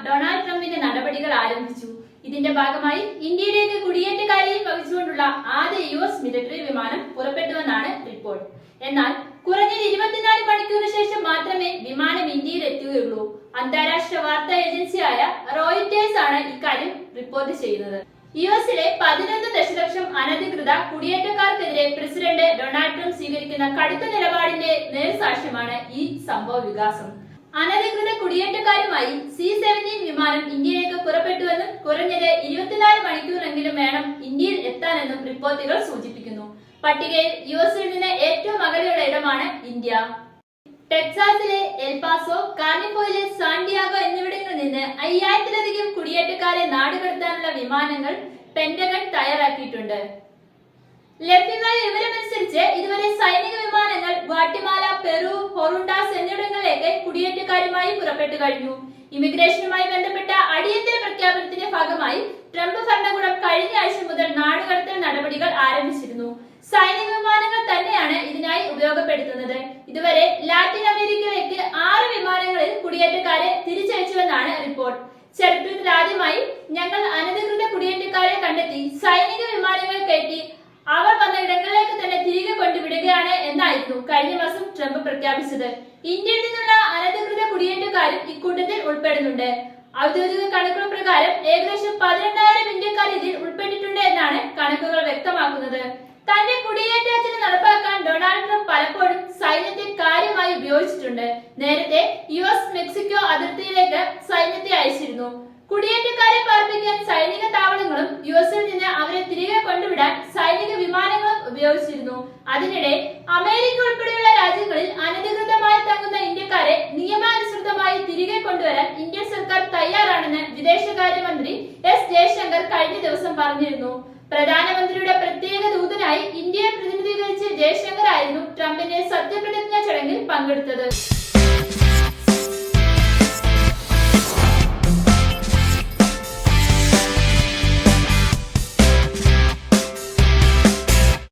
Donald ട്രംപിന്റെ നടപടികൾ ആരംഭിച്ചു. ഇതിന്റെ ഭാഗമായി ഇന്ത്യയിലേക്ക് കുടിയേറ്റക്കാരെയും വഹിച്ചുകൊണ്ടുള്ള ആദ്യ US മിലിറ്ററി വിമാനം പുറപ്പെട്ടുവെന്നാണ് റിപ്പോർട്ട്. എന്നാൽ കുറഞ്ഞത് 24 മണിക്കൂറിന് ശേഷം മാത്രമേ വിമാനം ഇന്ത്യയിൽ എത്തുകയുള്ളൂ. അന്താരാഷ്ട്ര വാർത്താ ഏജൻസിയായ റോയിറ്റേഴ്സ് ആണ് ഇക്കാര്യം റിപ്പോർട്ട് ചെയ്യുന്നത്. യുഎസിലെ 11 ദശലക്ഷം അനധികൃത കുടിയേറ്റക്കാർക്കെതിരെ പ്രസിഡന്റ് ഡൊണാൾഡ് ട്രംപ് സ്വീകരിക്കുന്ന കടുത്ത നിലപാടിന്റെ നേർസാക്ഷ്യമാണ് ഈ സംഭവ വികാസം. അനധികൃത കുടിയേറ്റക്കാരുമായി C-17 വിമാനം ഇന്ത്യയിലേക്ക് പുറപ്പെട്ടുവെന്നും കുറഞ്ഞത് 24 മണിക്കൂറെങ്കിലും വേണം ഇന്ത്യയിൽ എത്താനെന്നും റിപ്പോർട്ടുകൾ സൂചിപ്പിക്കുന്നു. പട്ടികയിൽ യുഎസിൽ നിന്ന് ഏറ്റവും അകലെയുള്ള ഇടമാണ് ഇന്ത്യ. ടെക്സാസിലെ എൽപാസോ, കാലിഫോർണിയയിലെ സാന്റിയാഗോ എന്നിവിടങ്ങളിൽ നിന്ന് 5000-ലധികം കുടിയേറ്റക്കാരെ നാടുകടത്താനുള്ള വിമാനങ്ങൾ പെന്റഗൺ തയ്യാറാക്കിയിട്ടുണ്ട്. ലഭ്യമായ വിവരമനുസരിച്ച് ഇതുവരെ സൈനിക വിമാനങ്ങൾ ഗ്വാട്ടിമാല, പെറു, ഹൊറുണ്ടാസ് എന്നിവിടങ്ങളിലേക്ക് കുടിയേറ്റക്കാരുമായി പുറപ്പെട്ടു കഴിഞ്ഞു. ഇമിഗ്രേഷനുമായി ബന്ധപ്പെട്ട അടിയന്തര പ്രഖ്യാപനത്തിന്റെ ഭാഗമായി ട്രംപ് ഭരണകൂടം കഴിഞ്ഞ ആഴ്ച മുതൽ നാടുകടത്തൽ നടപടികൾ ആരംഭിച്ചിരുന്നു. സൈനിക വിമാനങ്ങൾ തന്നെയാണ് ഇതിനായി ഉപയോഗപ്പെടുത്തുന്നത്. ഇതുവരെ ലാറ്റിൻ അമേരിക്കയിലേക്ക് 6 വിമാനങ്ങളിൽ കുടിയേറ്റക്കാരെ തിരിച്ചയച്ചുവെന്നാണ് റിപ്പോർട്ട്. ചരിത്രത്തിൽ ആദ്യമായി ഞങ്ങൾ അനധികൃത കുടിയേറ്റക്കാരെ കണ്ടെത്തി സൈനിക വിമാനങ്ങൾ കയറ്റി അവർ വന്ന ഇടങ്ങളിലേക്ക് തന്നെ തിരികെ കൊണ്ടുവിടുകയാണ് എന്നായിരുന്നു കഴിഞ്ഞ മാസം ട്രംപ് പ്രഖ്യാപിച്ചത്. ഇന്ത്യയിൽ നിന്നുള്ള അനധികൃത കുടിയേറ്റക്കാരും ഇക്കൂട്ടത്തിൽ ഉൾപ്പെടുന്നുണ്ട്. ഔദ്യോഗിക കണക്കുകൾ പ്രകാരം ഏകദേശം 12000 ഇന്ത്യക്കാർ ഇതിൽ ഉൾപ്പെട്ടിട്ടുണ്ട് എന്നാണ് കണക്കുകൾ വ്യക്തമാക്കുന്നത്. തന്റെ കുടിയേറ്റത്തിന് നടപ്പാക്കാൻ ഡൊണാൾഡ് ട്രംപ് പലപ്പോഴും സൈന്യത്തെ കാര്യമായി ഉപയോഗിച്ചിട്ടുണ്ട്. നേരത്തെ US മെക്സിക്കോ അതിർത്തിയിലേക്ക് സൈന്യത്തെ അയച്ചിരുന്നു. കുടിയേറ്റക്കാരെ പാർപ്പിക്കാൻ സൈനിക താവളങ്ങളും യുഎസിൽ നിന്ന് അവരെ തിരികെ കൊണ്ടുവിടാൻ സൈനിക വിമാനങ്ങളും ഉപയോഗിച്ചിരുന്നു. അതിനിടെ അമേരിക്ക ഉൾപ്പെടെയുള്ള രാജ്യങ്ങളിൽ അനധികൃതമായി തങ്ങുന്ന ഇന്ത്യക്കാരെ നിയമാനുസൃതമായി തിരികെ കൊണ്ടുവരാൻ ഇന്ത്യൻ സർക്കാർ തയ്യാറാണെന്ന് വിദേശകാര്യമന്ത്രി S. ജയശങ്കർ കഴിഞ്ഞ ദിവസം പറഞ്ഞിരുന്നു. പ്രധാനമന്ത്രിയുടെ പ്രത്യേക ദൂതനായി ഇന്ത്യയെ പ്രതിനിധീകരിച്ച് ജയശങ്കർ ആയിരുന്നു ട്രംപിന്റെ സത്യപ്രതിജ്ഞാ ചടങ്ങിൽ പങ്കെടുത്തത്.